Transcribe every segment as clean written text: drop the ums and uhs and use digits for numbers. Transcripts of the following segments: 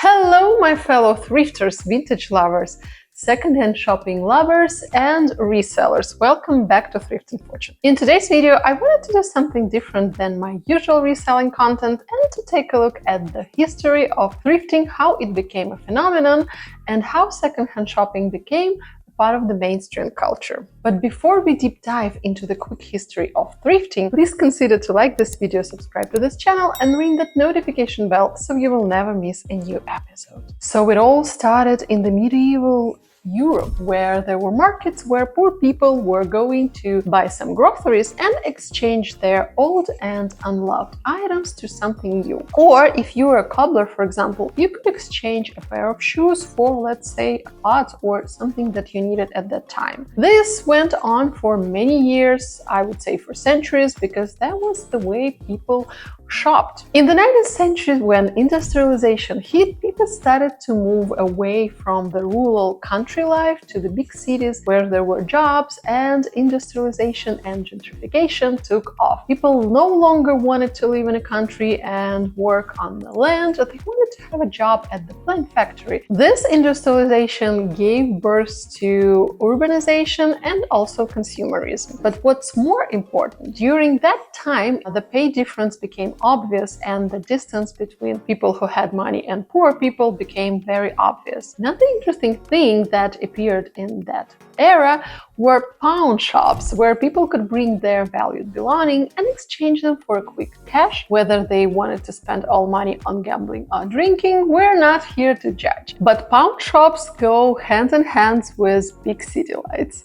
Hello, my fellow thrifters, vintage lovers, secondhand shopping lovers, and resellers. Welcome back to Thrift&Fortune. In today's video, I wanted to do something different than my usual reselling content and to take a look at the history of thrifting, how it became a phenomenon, and how secondhand shopping became part of the mainstream culture. But before we deep dive into the quick history of thrifting, please consider to like this video, subscribe to this channel, and ring that notification bell so you will never miss a new episode. So it all started in the medieval Europe, where there were markets where poor people were going to buy some groceries and exchange their old and unloved items to something new. Or if you were a cobbler, for example, you could exchange a pair of shoes for, let's say, a pot or something that you needed at that time. This went on for many years, I would say for centuries, because that was the way people shopped. In the 19th century, when industrialization hit, people started to move away from the rural country life to the big cities where there were jobs, and industrialization and gentrification took off. People no longer wanted to live in a country and work on the land. They wanted to have a job at the plant factory. This industrialization gave birth to urbanization and also consumerism. But what's more important, during that time, the pay difference became obvious and the distance between people who had money and poor people became very obvious. Another interesting thing that appeared in that era were pawn shops, where people could bring their valued belongings and exchange them for a quick cash. Whether they wanted to spend all money on gambling or drinking, we're not here to judge. But pawn shops go hand in hand with big city lights.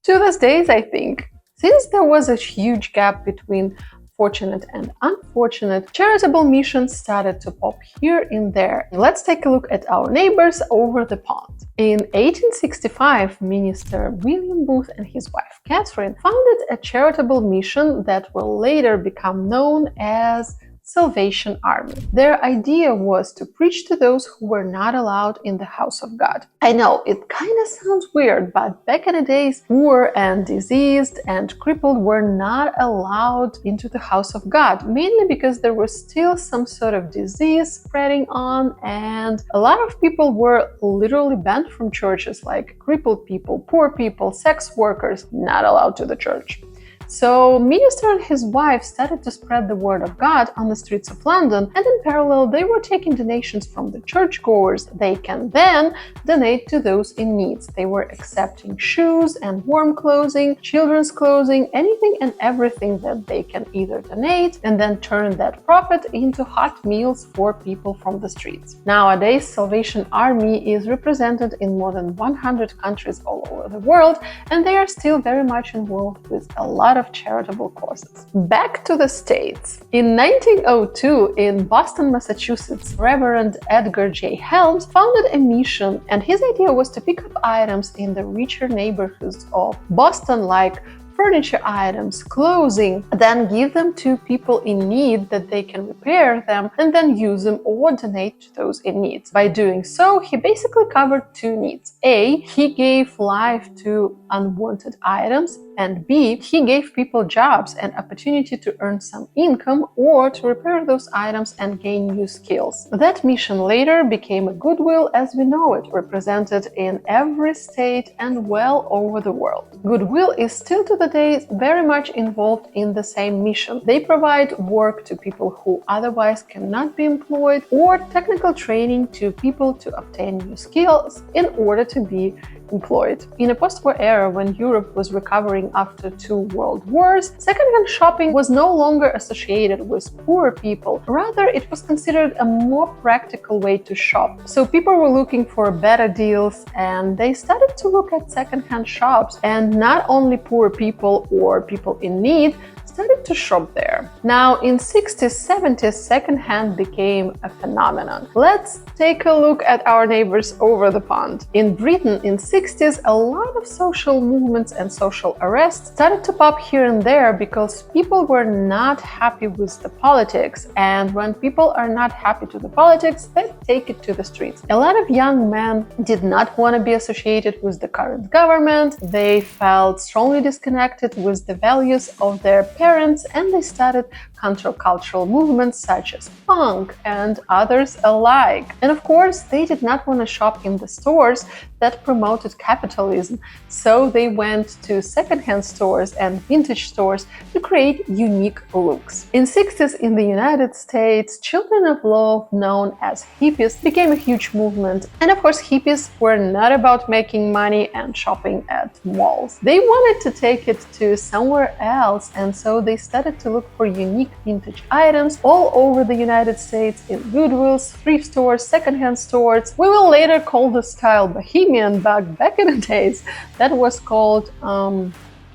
To this day, I think. Since there was a huge gap between fortunate and unfortunate, charitable missions started to pop here and there. Let's take a look at our neighbors over the pond. In 1865, Minister William Booth and his wife Catherine founded a charitable mission that will later become known as Salvation Army. Their idea was to preach to those who were not allowed in the house of God. I know, it kind of sounds weird, but back in the days, poor and diseased and crippled were not allowed into the house of God, mainly because there was still some sort of disease spreading on, and a lot of people were literally banned from churches, like crippled people, poor people, sex workers, not allowed to the church. So Minister and his wife started to spread the word of God on the streets of London, and in parallel they were taking donations from the churchgoers. They can then donate to those in need. They were accepting shoes and warm clothing, children's clothing, anything and everything that they can either donate and then turn that profit into hot meals for people from the streets. Nowadays, Salvation Army is represented in more than 100 countries all over the world, and they are still very much involved with a lot of charitable causes. Back to the States. In 1902, in Boston, Massachusetts, Reverend Edgar J. Helms founded a mission, and his idea was to pick up items in the richer neighborhoods of Boston, like furniture items, clothing, then give them to people in need that they can repair them and then use them or donate to those in need. By doing so, he basically covered two needs. A, he gave life to unwanted items, and B, he gave people jobs and opportunity to earn some income or to repair those items and gain new skills. That mission later became a Goodwill as we know it, represented in every state and well over the world. Goodwill is still to the day very much involved in the same mission. They provide work to people who otherwise cannot be employed, or technical training to people to obtain new skills in order to be employed. In a post-war era, when Europe was recovering after two world wars, secondhand shopping was no longer associated with poor people. Rather, it was considered a more practical way to shop. So people were looking for better deals, and they started to look at secondhand shops, and not only poor people or people in need started to shop there. Now, in 60s, 70s, secondhand became a phenomenon. Let's take a look at our neighbors over the pond. In Britain, in 60s, a lot of social movements and social arrests started to pop here and there because people were not happy with the politics. And when people are not happy to the politics, they take it to the streets. A lot of young men did not want to be associated with the current government. They felt strongly disconnected with the values of their parents, and they started countercultural movements such as punk and others alike. And of course, they did not want to shop in the stores that promoted capitalism, so they went to secondhand stores and vintage stores to create unique looks. In 60s in the United States, children of love, known as hippies, became a huge movement. And of course, hippies were not about making money and shopping at malls. They wanted to take it to somewhere else, and so they started to look for unique vintage items all over the United States in Goodwills, thrift stores, secondhand stores. We will later call the style bohemian, but back in the days that was called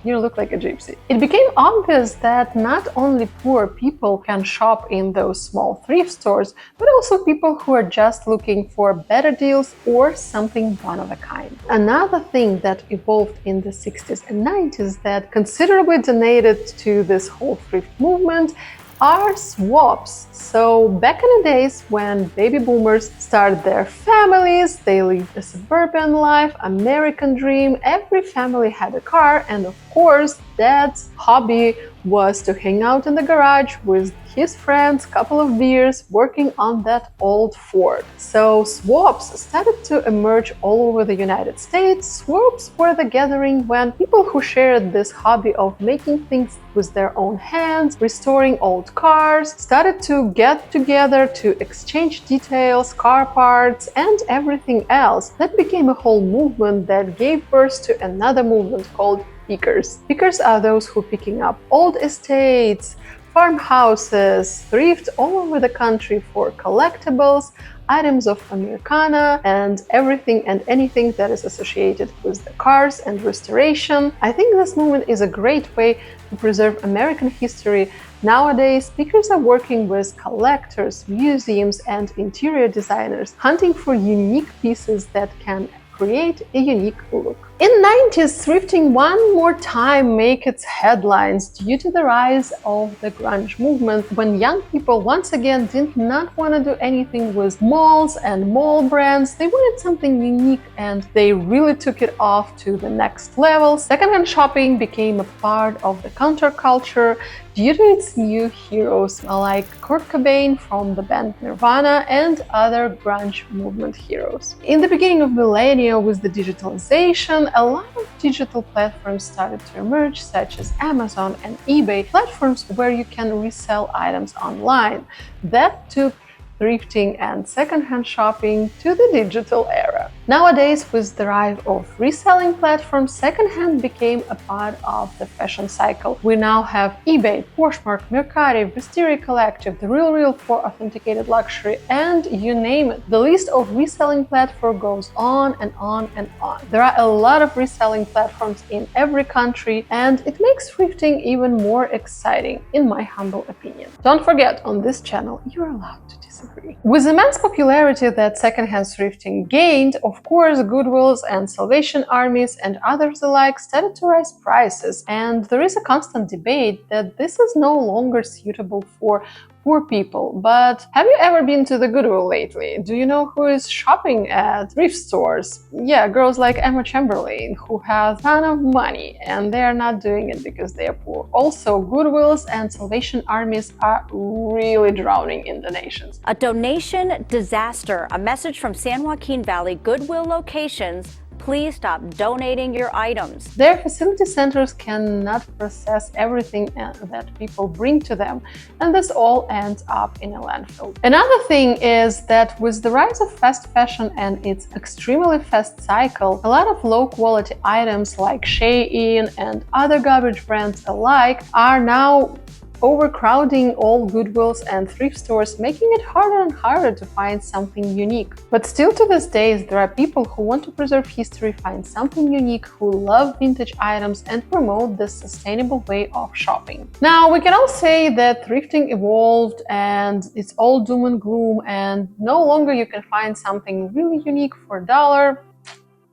you look like a gypsy. It became obvious that not only poor people can shop in those small thrift stores, but also people who are just looking for better deals or something one of a kind. Another thing that evolved in the 60s and 90s that considerably donated to this whole thrift movement are swaps. So back in the days when baby boomers started their families, they lived a suburban life, American dream, every family had a car, and of course dad's hobby was to hang out in the garage with his friends, couple of beers, working on that old Ford. So swaps started to emerge all over the United States. Swaps were the gathering when people who shared this hobby of making things with their own hands, restoring old cars, started to get together to exchange details, car parts, and everything else. That became a whole movement that gave birth to another movement called pickers. Pickers are those who picking up old estates, farmhouses, thrift all over the country for collectibles, items of Americana, and everything and anything that is associated with the cars and restoration. I think this movement is a great way to preserve American history. Nowadays, pickers are working with collectors, museums, and interior designers, hunting for unique pieces that can create a unique look. In 90s, thrifting one more time made its headlines due to the rise of the grunge movement, when young people once again did not want to do anything with malls and mall brands. They wanted something unique, and they really took it off to the next level. Secondhand shopping became a part of the counterculture due to its new heroes like Kurt Cobain from the band Nirvana and other grunge movement heroes. In the beginning of millennia, with the digitalization, a lot of digital platforms started to emerge, such as Amazon and eBay, platforms where you can resell items online. That took thrifting and secondhand shopping to the digital era. Nowadays, with the rise of reselling platforms, secondhand became a part of the fashion cycle. We now have eBay, Poshmark, Mercari, Wisteria Collective, The Real for authenticated luxury, and you name it. The list of reselling platforms goes on and on and on. There are a lot of reselling platforms in every country, and it makes thrifting even more exciting, in my humble opinion. Don't forget, on this channel, you're allowed to disagree. With immense popularity that secondhand thrifting gained, of course, Goodwills and Salvation Armies and others alike started to raise prices, and there is a constant debate that this is no longer suitable for poor people. But have you ever been to the Goodwill lately? Do you know who is shopping at thrift stores? Yeah, girls like Emma Chamberlain, who have a ton of money, and they are not doing it because they are poor. Also, Goodwills and Salvation Armies are really drowning in donations. A donation disaster. A message from San Joaquin Valley Goodwill locations. Please stop donating your items. Their facility centers cannot process everything that people bring to them, and this all ends up in a landfill. Another thing is that with the rise of fast fashion and its extremely fast cycle, a lot of low-quality items like Shein and other garbage brands alike are now overcrowding all Goodwills and thrift stores, making it harder and harder to find something unique. But still to this day, there are people who want to preserve history, find something unique, who love vintage items, and promote this sustainable way of shopping. Now, we can all say that thrifting evolved and it's all doom and gloom, and no longer you can find something really unique for $1.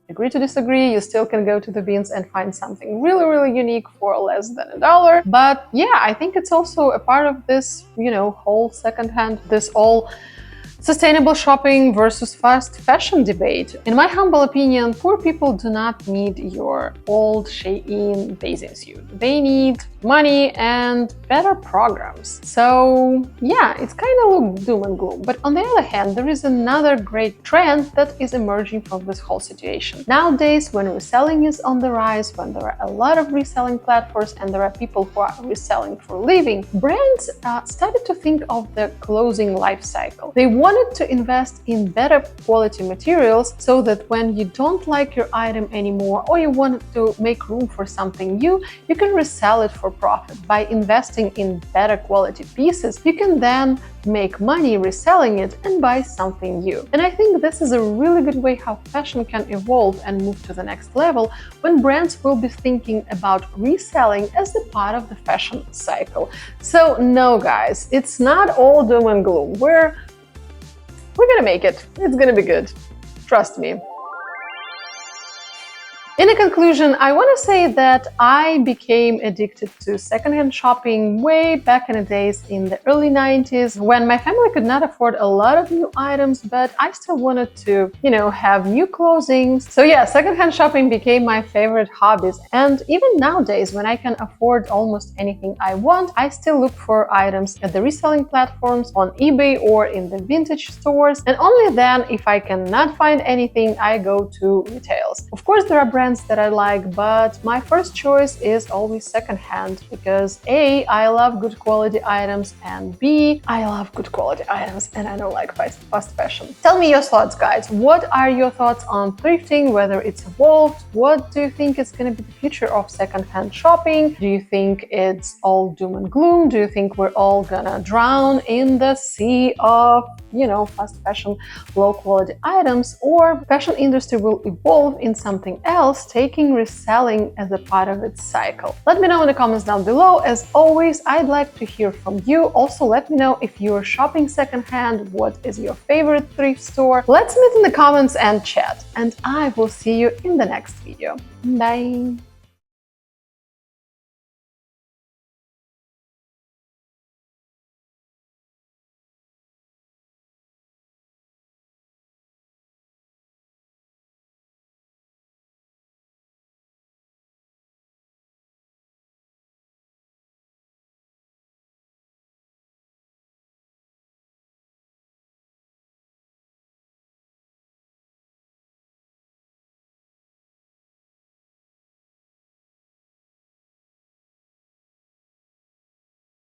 Agree to disagree, you still can go to the bins and find something really unique for less than $1. But yeah, I think it's also a part of this, whole secondhand, this all sustainable shopping versus fast fashion debate. In my humble opinion, poor people do not need your old Shein bathing suit. They need money and better programs. So yeah, it's kind of look doom and gloom. But on the other hand, there is another great trend that is emerging from this whole situation. Nowadays, when reselling is on the rise, when there are a lot of reselling platforms and there are people who are reselling for a living, brands started to think of the closing life cycle. They wanted to invest in better quality materials so that when you don't like your item anymore or you want to make room for something new, you can resell it for profit. By investing in better quality pieces, you can then make money reselling it and buy something new. And I think this is a really good way how fashion can evolve and move to the next level when brands will be thinking about reselling as a part of the fashion cycle. So no, guys, it's not all doom and gloom. We're gonna make it. It's gonna be good. Trust me. In a conclusion, I want to say that I became addicted to secondhand shopping way back in the days in the early 90s when my family could not afford a lot of new items, but I still wanted to, have new clothing. So yeah, secondhand shopping became my favorite hobbies. And even nowadays, when I can afford almost anything I want, I still look for items at the reselling platforms, on eBay or in the vintage stores. And only then, if I cannot find anything, I go to retails. Of course, there are brands that I like, but my first choice is always secondhand because A, I love good quality items, and B, I love good quality items and I don't like fast fashion. Tell me your thoughts, guys. What are your thoughts on thrifting, whether it's evolved? What do you think is going to be the future of secondhand shopping? Do you think it's all doom and gloom? Do you think we're all gonna drown in the sea of, fast fashion, low quality items, or fashion industry will evolve in something else, taking reselling as a part of its cycle? Let me know in the comments down below. As always, I'd like to hear from you. Also, let me know if you're shopping secondhand, what is your favorite thrift store. Let's meet in the comments and chat, and I will see you in the next video. Bye!